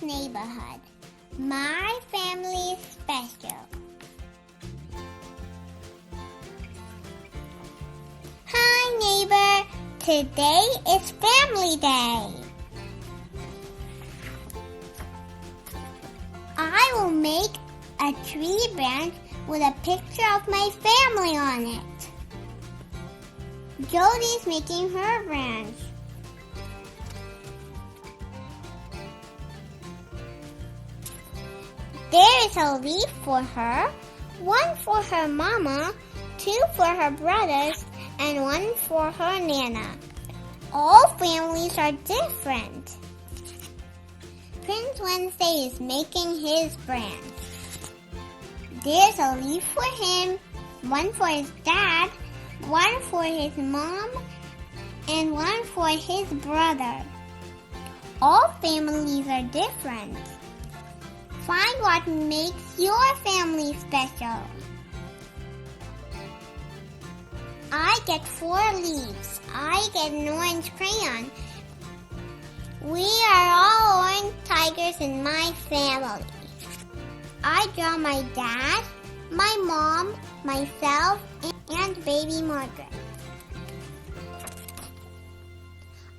neighborhood. My family is special. Hi, neighbor. Today is Family Day. I will make a tree branch with a picture of my family on it. Jodie's making her branch. There is a leaf for her, one for her mama, two for her brothers, and one for her Nana. All families are different. Prince Wednesday is making his branch. There's a leaf for him, one for his dad, one for his mom, and one for his brother. All families are different. Find what makes your family special. I get 4 leaves. I get an orange crayon. We are all orange tigers in my family. I draw my dad, my mom, myself, and baby Margaret.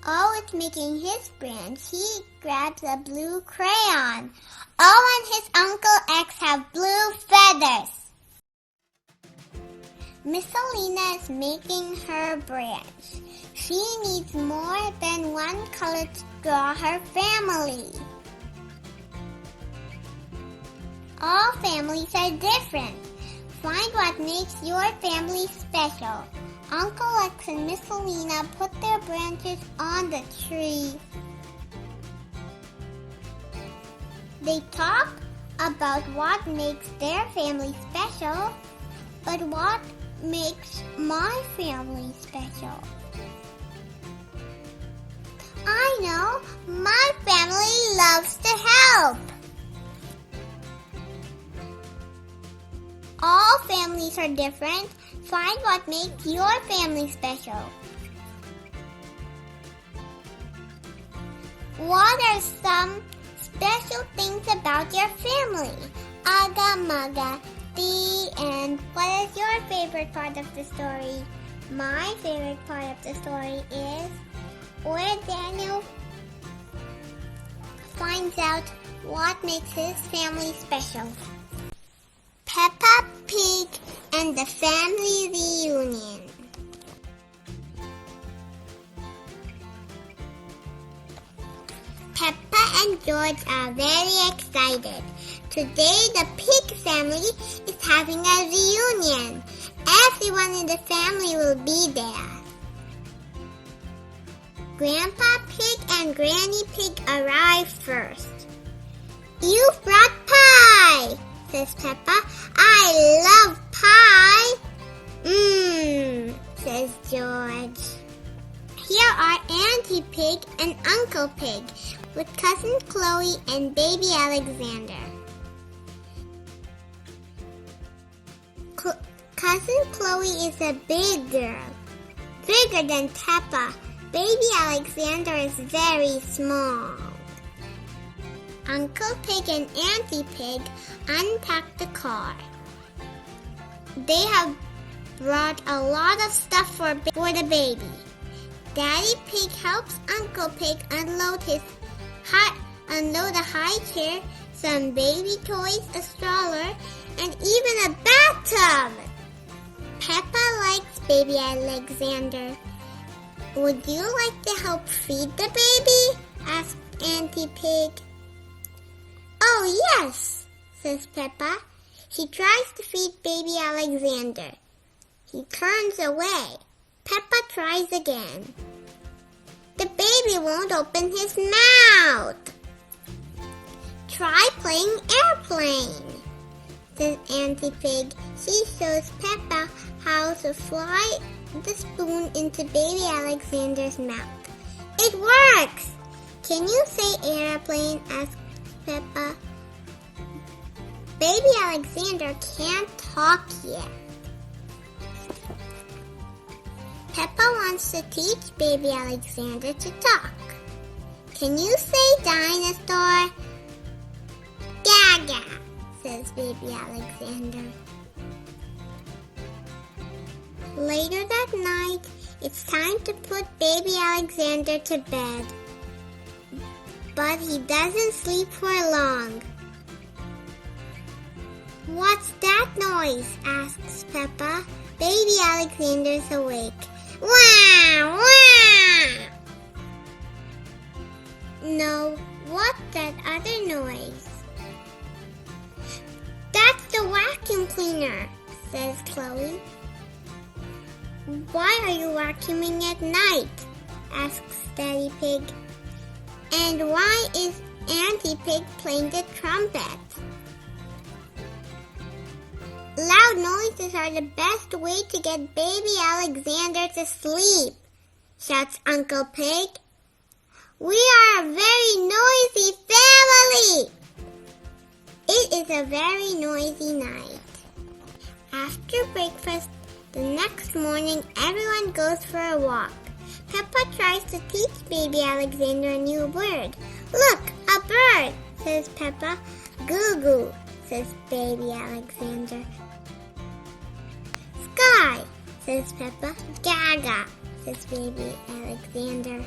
Oh, it's making his branch. He grabs a blue crayon. Oh, and his Uncle X have blue feathers. Miss Alina is making her branch. She needs more than one color to draw her family. All families are different. Find what makes your family special. Uncle X and Miss Alina put their branches on the tree. They talk about what makes their family special, but what makes my family special? I know, my family loves to help. All families are different. Find what makes your family special. What are some special things about your family? Aga maga. The end. What is your favorite part of the story? My favorite part of the story is where Daniel finds out what makes his family special. Peppa Pig and the Family Reunion. Peppa and George are very excited. Today the pig family is having a reunion. Everyone in the family will be there. Grandpa Pig and Granny Pig arrive first. "You've brought pie," says Peppa. "I love pie." Says George. Here are Auntie Pig and Uncle Pig with Cousin Chloe and baby Alexander. Cousin Chloe is a big girl, bigger than Peppa. Baby Alexander is very small. Uncle Pig and Auntie Pig unpack the car. They have brought a lot of stuff for the baby. Daddy Pig helps Uncle Pig unload a high chair, some baby toys, a stroller, and even a bathtub. Peppa likes baby Alexander. "Would you like to help feed the baby?" asked Auntie Pig. "Oh, yes," says Peppa. She tries to feed baby Alexander. He turns away. Peppa tries again. The baby won't open his mouth. "Try playing airplane," says Auntie Pig. She shows Peppa how to fly the spoon into baby Alexander's mouth. "It works!" "Can you say airplane?" asks Peppa. Baby Alexander can't talk yet. Peppa wants to teach baby Alexander to talk. "Can you say dinosaur?" Gaga, says baby Alexander. Later that night, it's time to put baby Alexander to bed. But he doesn't sleep for long. What's that noise? Asks Peppa. Baby Alexander's awake. Wow! Wow! No, what's that other noise? That's the vacuum cleaner, says Chloe. Why are you vacuuming at night? Asks Daddy Pig. And why is Auntie Pig playing the trumpet? Loud noises are the best way to get baby Alexander to sleep, shouts Uncle Pig. We are a very noisy family. It is a very noisy night. After breakfast, the next morning, everyone goes for a walk. Peppa tries to teach baby Alexander a new word. Look, a bird, says Peppa. Goo goo, says baby Alexander. Sky, says Peppa. Gaga, says baby Alexander.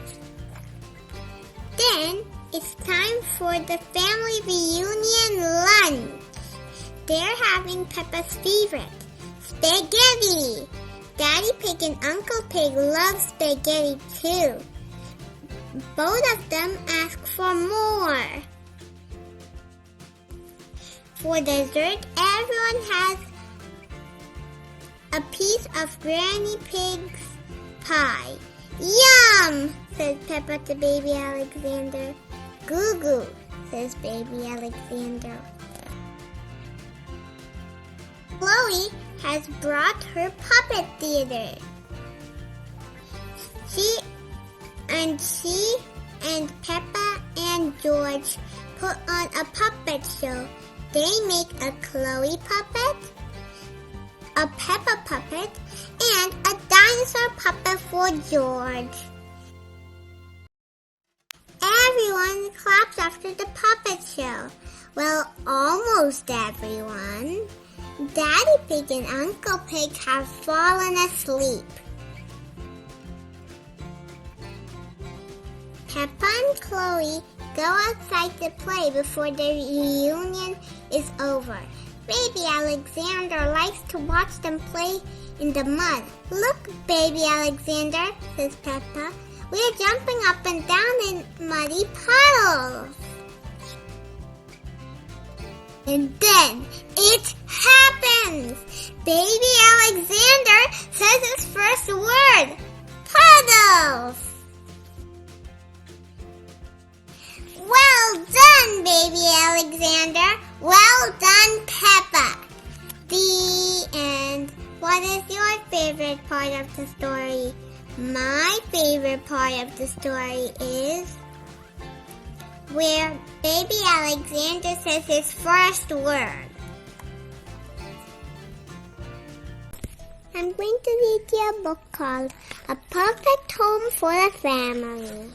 Then it's time for the family reunion lunch. They're having Peppa's favorite, spaghetti. Daddy Pig and Uncle Pig love spaghetti too. Both of them ask for more. For dessert, everyone has a piece of Granny Pig's pie. Yum, says Peppa to baby Alexander. Goo goo, says baby Alexander. Chloe has brought her puppet theater. She and Peppa and George put on a puppet show. They make a Chloe puppet, a Peppa puppet, and a dinosaur puppet for George. Everyone claps after the puppet show. Well, almost everyone. Daddy Pig and Uncle Pig have fallen asleep. Peppa and Chloe go outside to play before the reunion is over. Baby Alexander likes to watch them play in the mud. Look, baby Alexander, says Peppa. We're jumping up and down in muddy puddles. And then it happens! Baby Alexander says his first word, puddles! Well done, baby Alexander. Well done, Peppa. The end. What is your favorite part of the story? My favorite part of the story is where baby Alexander says his first word. I'm going to read you a book called A Perfect Home for a Family.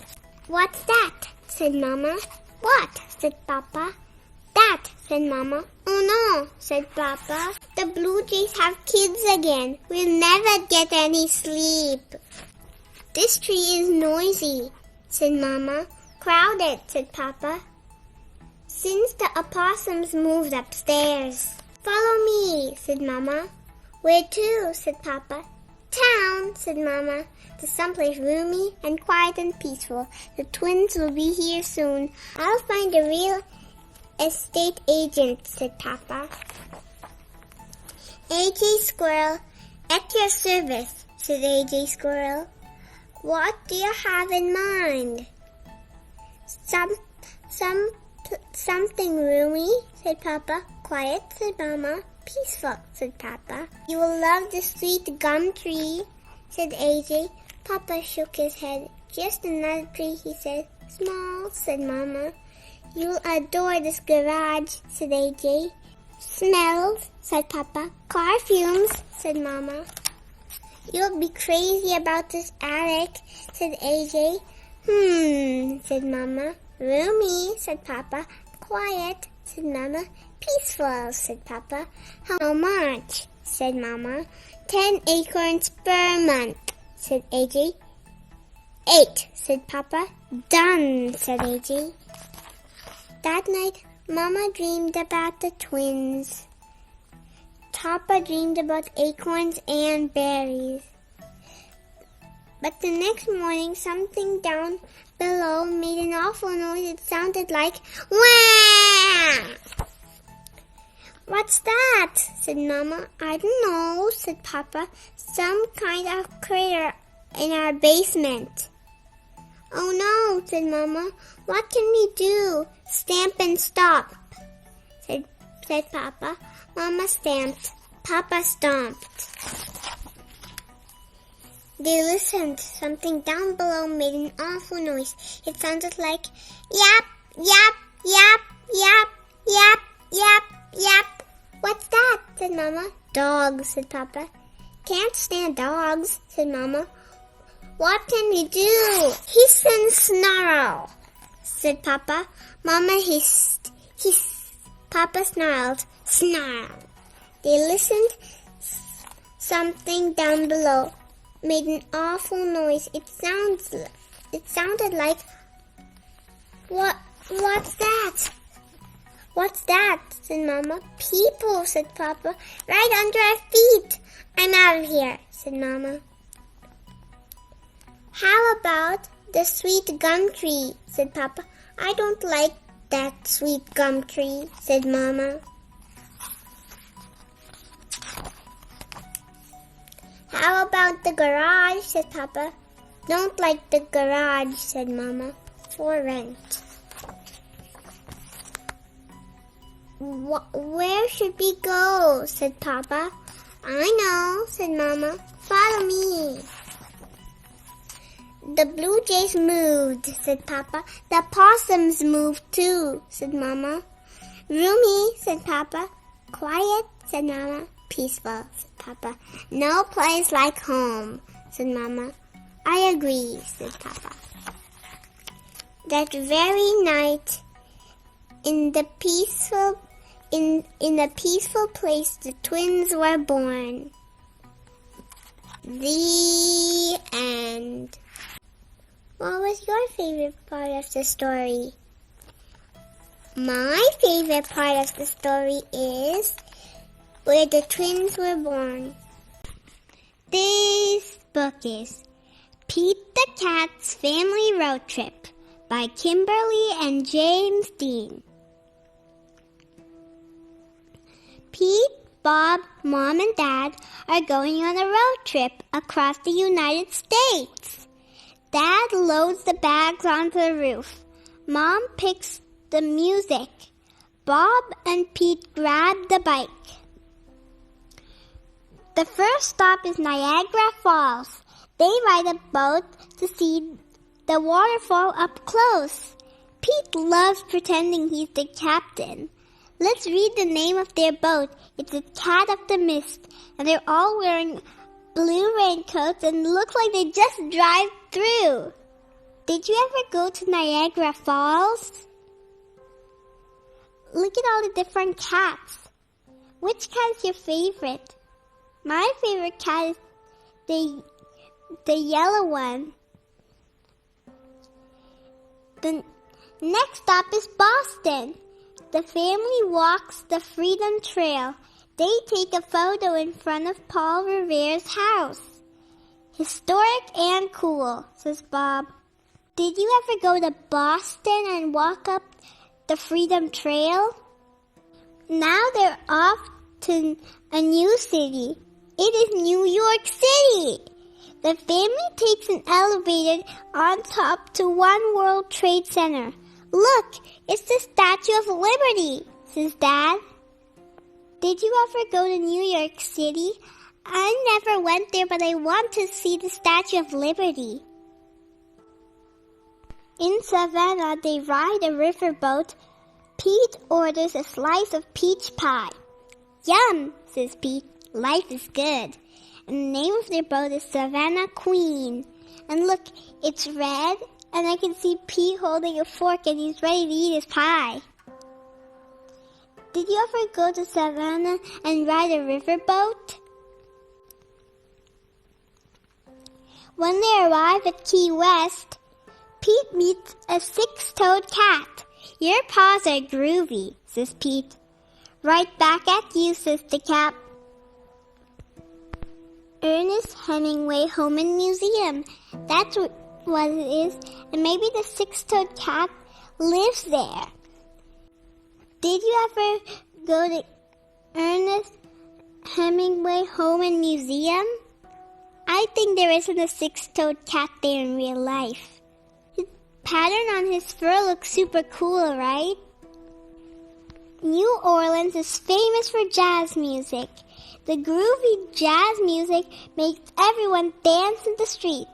What's that? Said Mama. What? Said Papa. That, said Mama. Oh no, said Papa. The Blue Jays have kids again. We'll never get any sleep. This tree is noisy, said Mama. Crowded, said Papa. Since the opossums moved upstairs. Follow me, said Mama. Where to? Said Papa. Town, said Mama. To someplace roomy and quiet and peaceful. The twins will be here soon. I'll find a real estate agent, said Papa. AJ Squirrel, at your service, said AJ Squirrel. What do you have in mind? Something roomy, said Papa. Quiet, said Mama. Peaceful, said Papa. You will love the sweet gum tree, said AJ. Papa shook his head. Just another tree, he said. Small, said Mama. You'll adore this garage, said AJ. Smells, said Papa. Car fumes, said Mama. You'll be crazy about this attic, said AJ. Said Mama. Roomy, said Papa. Quiet, said Mama. Peaceful, said Papa. How much? Said Mama. 10 acorns per month, said AJ. 8, said Papa. Done, said AJ. That night, Mama dreamed about the twins. Papa dreamed about acorns and berries. But the next morning, something down below made an awful noise. It sounded like, "Wah!" "What's that?" said Mama. "I don't know," said Papa. "Some kind of critter in our basement." "Oh no," said Mama. "What can we do?" "Stamp and stop," said Papa. Mama stamped. Papa stomped. They listened. Something down below made an awful noise. It sounded like, "Yap, yap, yap, yap, yap, yap, yap." "What's that?" said Mama. "Dogs," said Papa. "Can't stand dogs," said Mama. "What can we do?" "Hiss and snarl," said Papa. Mama hissed. Papa snarled. Snarl. They listened. Something down below made an awful noise. It sounded like, What's that?" "What's that?" said Mama. "People," said Papa. "Right under our feet." "I'm out of here," said Mama. "How about the sweet gum tree?" said Papa. "I don't like that sweet gum tree," said Mama. "How about the garage?" said Papa. "Don't like the garage," said Mama. "For rent." "Where should we go?" said Papa. "I know," said Mama. "Follow me." "The blue jays moved," said Papa. "The possums moved too," said Mama. "Roomy," said Papa. "Quiet," said Mama. "Peaceful," said Papa. "No place like home," said Mama. "I agree," said Papa. That very night, in a peaceful place, the twins were born. The end. What was your favorite part of the story? My favorite part of the story is where the twins were born. This book is Pete the Cat's Family Road Trip by Kimberly and James Dean. Pete, Bob, Mom, and Dad are going on a road trip across the United States. Dad loads the bags onto the roof. Mom picks the music. Bob and Pete grab the bike. The first stop is Niagara Falls. They ride a boat to see the waterfall up close. Pete loves pretending he's the captain. Let's read the name of their boat. It's a Cat of the Mist, and they're all wearing blue raincoats and look like they just drive through. Did you ever go to Niagara Falls? Look at all the different cats. Which cat is your favorite? My favorite cat is the yellow one. The next stop is Boston. The family walks the Freedom Trail. They take a photo in front of Paul Revere's house. Historic and cool, says Bob. Did you ever go to Boston and walk up the Freedom Trail? Now they're off to a new city. It is New York City. The family takes an elevator on top to One World Trade Center. Look, it's the Statue of Liberty, says Dad. Did you ever go to New York City? I never went there, but I want to see the Statue of Liberty. In Savannah, they ride a riverboat. Pete orders a slice of peach pie. Yum, says Pete. Life is good. And the name of their boat is Savannah Queen. And look, it's red, and I can see Pete holding a fork and he's ready to eat his pie. Did you ever go to Savannah and ride a riverboat? When they arrive at Key West, Pete meets a six-toed cat. Your paws are groovy, says Pete. Right back at you, says the cat. Ernest Hemingway Home and Museum. That's what it is, and maybe the six-toed cat lives there. Did you ever go to Ernest Hemingway Home and Museum? I think there isn't a six-toed cat there in real life. The pattern on his fur looks super cool, right? New Orleans is famous for jazz music. The groovy jazz music makes everyone dance in the streets.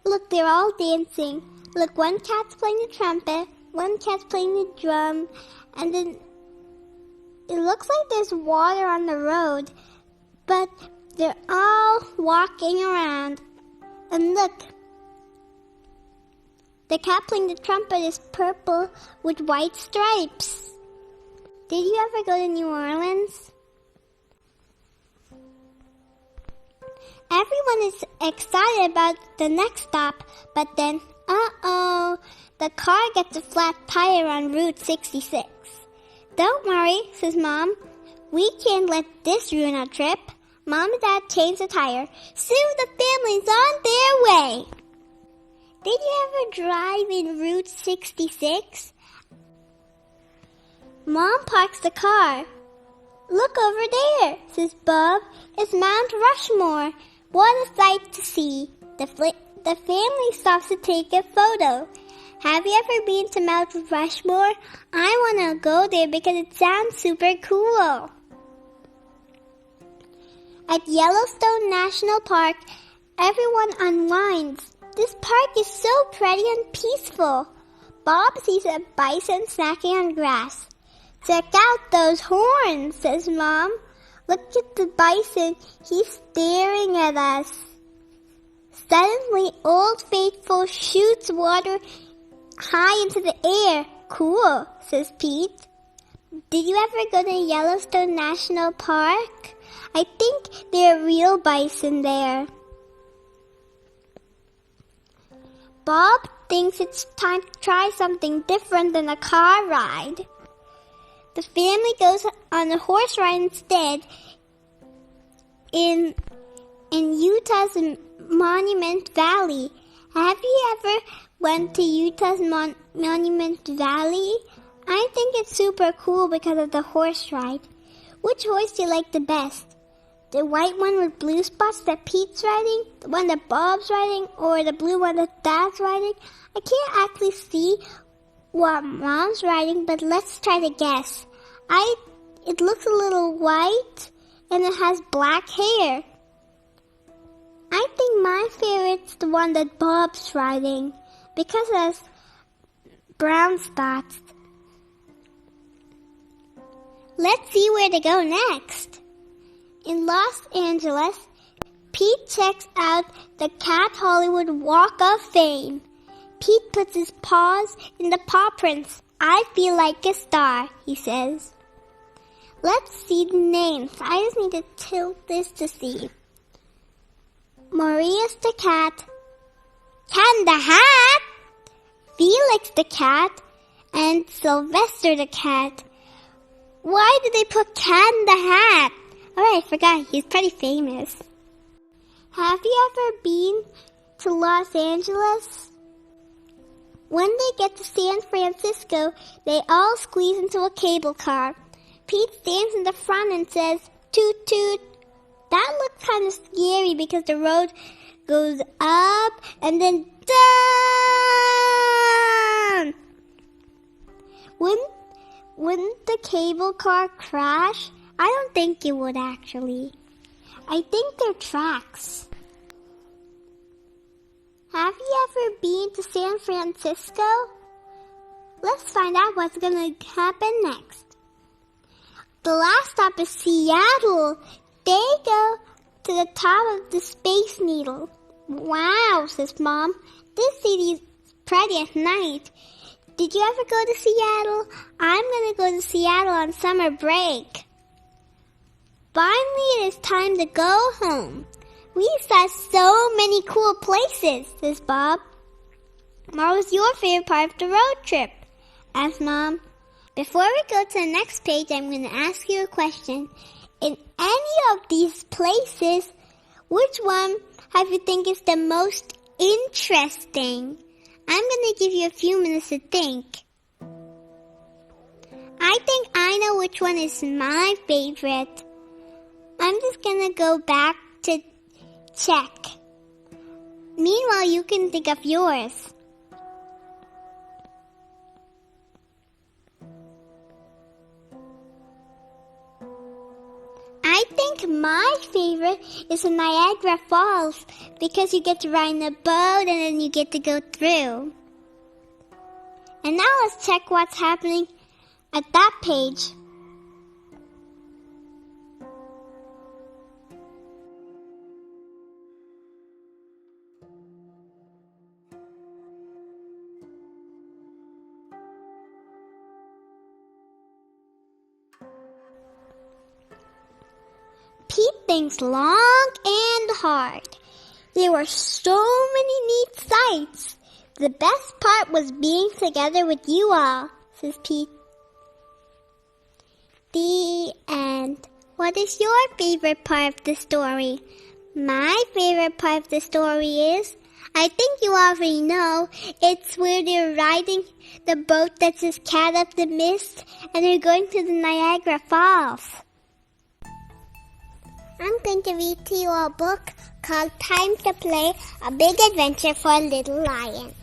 Look, they're all dancing. Look, one cat's playing the trumpet, one cat's playing the drum, and then it looks like there's water on the road, but they're all walking around. And look, the cat playing the trumpet is purple with white stripes. Did you ever go to New Orleans? Everyone is excited about the next stop, but then, the car gets a flat tire on Route 66. Don't worry, says Mom. We can't let this ruin our trip. Mom and Dad change the tire. Soon the family's on their way. Did you ever drive in Route 66? Mom parks the car. Look over there, says Bob. It's Mount Rushmore. What a sight to see. The family stops to take a photo. Have you ever been to Mount Rushmore? I want to go there because it sounds super cool. At Yellowstone National Park, everyone unwinds. This park is so pretty and peaceful. Bob sees a bison snacking on grass. Check out those horns, says Mom. Look at the bison. He's staring at us. Suddenly, Old Faithful shoots water high into the air. Cool, says Pete. Did you ever go to Yellowstone National Park? I think there are real bison there. Bob thinks it's time to try something different than a car ride. The family goes on a horse ride instead in Utah's Monument Valley. Have you ever went to Utah's Monument Valley? I think it's super cool because of the horse ride. Which horse do you like the best? The white one with blue spots that Pete's riding? The one that Bob's riding? Or the blue one that Dad's riding? I can't actually see what Mom's riding, but let's try to guess. It looks a little white and it has black hair. I think my favorite's the one that Bob's riding because it has brown spots. Let's see where to go next. In Los Angeles, Pete checks out the Cat Hollywood Walk of Fame. Pete puts his paws in the paw prints. I feel like a star, he says. Let's see the names. I just need to tilt this to see. Maurice the cat, Ken the hat, Felix the cat, and Sylvester the cat. Why did they put Ken the hat? I forgot. He's pretty famous. Have you ever been to Los Angeles? When they get to San Francisco, they all squeeze into a cable car. Pete stands in the front and says, toot toot. That looks kind of scary because the road goes up and then down. Wouldn't the cable car crash? I don't think it would actually. I think they're tracks. Have you ever been to San Francisco? Let's find out what's going to happen next. The last stop is Seattle. They go to the top of the Space Needle. Wow, says Mom. This city is pretty at night. Did you ever go to Seattle? I'm going to go to Seattle on summer break. Finally, it is time to go home. We saw so many cool places, says Bob. What was your favorite part of the road trip? Asked Mom. Before we go to the next page, I'm going to ask you a question. In any of these places, which one have you think is the most interesting? I'm going to give you a few minutes to think. I think I know which one is my favorite. I'm just going to go back to check. Meanwhile, you can think of yours. I think my favorite is the Niagara Falls because you get to ride in a boat and then you get to go through. And now let's check what's happening at that page. Pete thinks long and hard. There were so many neat sights. The best part was being together with you all, says Pete. The end. What is your favorite part of the story? My favorite part of the story is, I think you already know, it's where they're riding the boat that says Cat of the Mist and they're going to the Niagara Falls. I'm going to read to you a book called Time to Play, A Big Adventure for a Little Lion.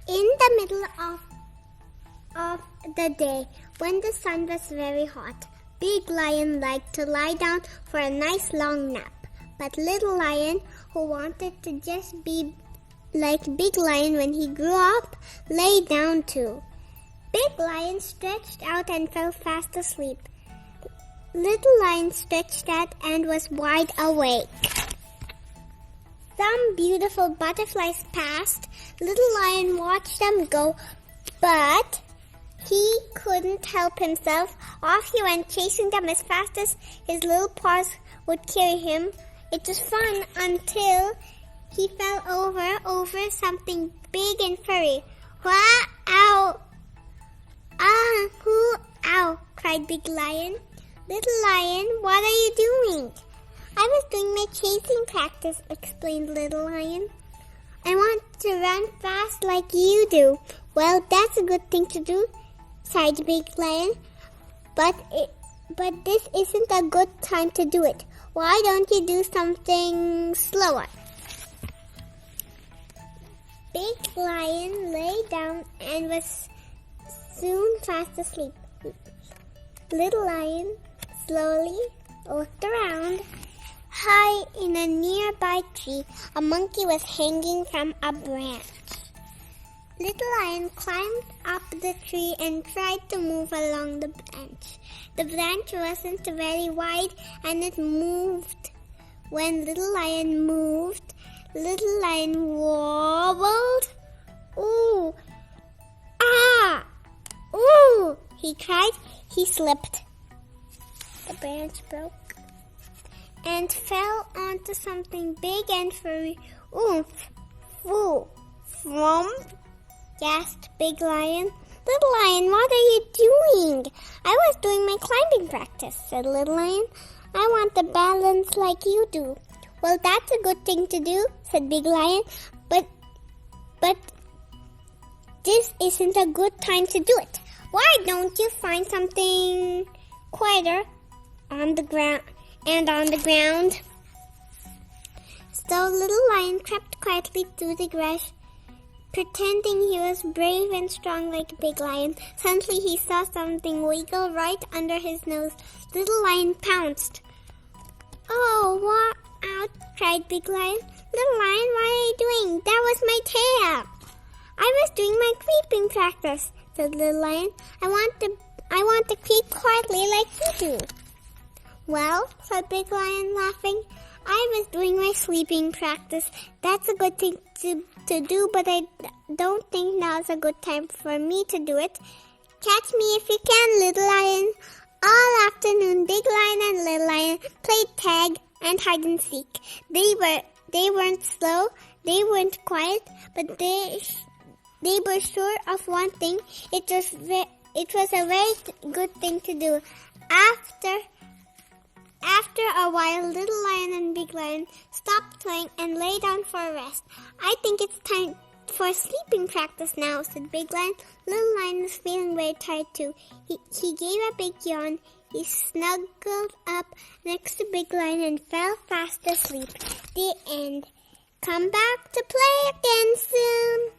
In the middle of the day, when the sun was very hot, Big Lion liked to lie down for a nice long nap. But Little Lion, who wanted to just be like Big Lion when he grew up, lay down too. Big Lion stretched out and fell fast asleep. Little Lion stretched out and was wide awake. Some beautiful butterflies passed. Little Lion watched them go, but he couldn't help himself. Off he went, chasing them as fast as his little paws would carry him. It was fun until he fell over something big and furry. Wah! Ow! Ah! Who? Ow! Cried Big Lion. Little Lion, what are you doing? I was doing my chasing practice, explained Little Lion. I want to run fast like you do. Well, that's a good thing to do, sighed Big Lion. But this isn't a good time to do it. Why don't you do something slower? Big Lion lay down and was soon fast asleep. Little Lion slowly looked around. High in a nearby tree, a monkey was hanging from a branch. Little Lion climbed up the tree and tried to move along the branch. The branch wasn't very wide and it moved. When Little Lion moved, Little Lion wobbled. Ooh! Ah! Ooh! He cried. He slipped. The branch broke and fell onto something big and furry. Oomph! Foo! Frump! Gasped Big Lion. Little Lion, what are you doing? I was doing my climbing practice, said Little Lion. I want to balance like you do. Well, that's a good thing to do, said Big Lion, but this isn't a good time to do it. Why don't you find something quieter on the ground? So Little Lion crept quietly through the grass, pretending he was brave and strong like Big Lion. Suddenly he saw something wiggle right under his nose. Little Lion pounced. Oh, what? Out, cried Big Lion. Little Lion, what are you doing? That was my tail. I was doing my creeping practice, said Little Lion. I want to creep quietly like you do. Well, said Big Lion, laughing, I was doing my sleeping practice. That's a good thing to do, but I don't think now's a good time for me to do it. Catch me if you can, Little Lion. All afternoon, Big Lion and Little Lion played tag and hide and seek. They weren't slow, they weren't quiet, but they were sure of one thing. It was a very good thing to do. After a while, Little Lion and Big Lion stopped playing and lay down for a rest. I think it's time for sleeping practice now, said Big Lion. Little Lion was feeling very tired too. He gave a big yawn. He snuggled up next to Big Lion and fell fast asleep. The end. Come back to play again soon.